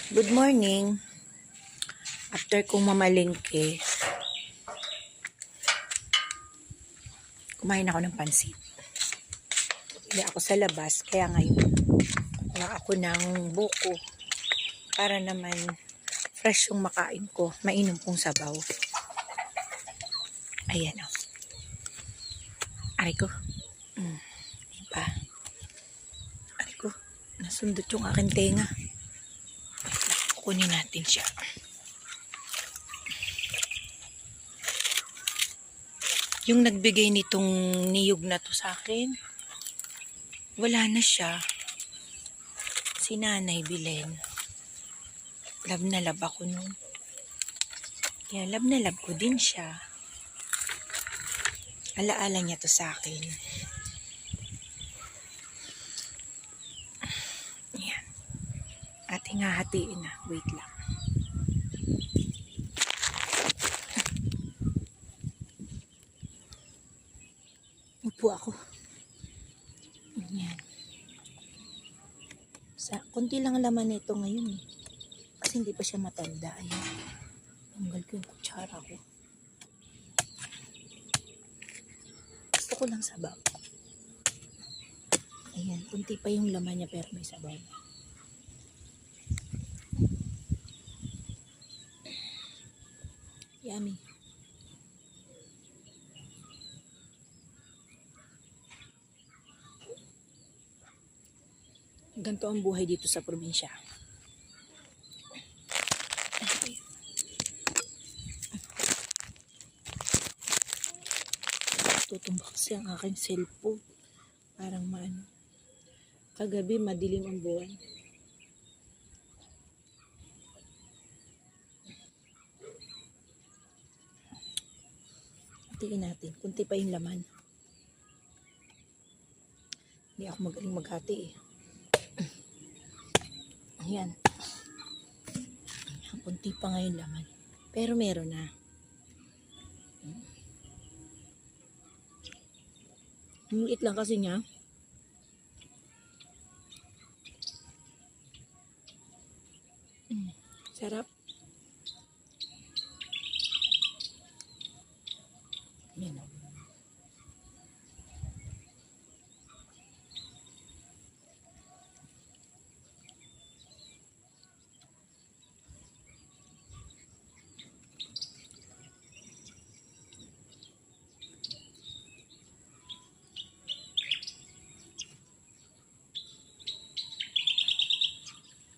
Good morning. After kong mamalengke, kumain ako ng pansit. Bili ako sa labas, kaya ngayon wala ako ng buko para naman fresh yung makain ko, mainom kong sabaw. Ayan o. Aray ko. Diba? Aray ko. Nasundot yung aking tenga. Kukunin natin siya. Yung nagbigay nitong niyog na to sa akin, wala na siya. Si Nanay Bilen. Love na love ako nun. Kaya love na love ko din siya. Alaala niya to sa akin. Ayan. Ating hahatiin na. Wait lang. Upo ako. Ayan. Kunti lang laman nito ngayon eh. Kasi hindi pa siya matanda. Ayan. Tanggal ko yung kutsara ko. Gusto ko lang sabaw. Ayan. Kunti pa yung laman niya pero may sabaw. Yummy. Ganito ang buhay dito sa probinsya. Tutumbak siya ang aking cellphone. Parang maano. Kagabi madilim ang buwan. Tingin natin. Kunti pa yung laman. Hindi ako magaling maghati eh. Ayan. Kunti pa ngayon laman. Pero meron na. Mulit lang kasi niya. Sarap.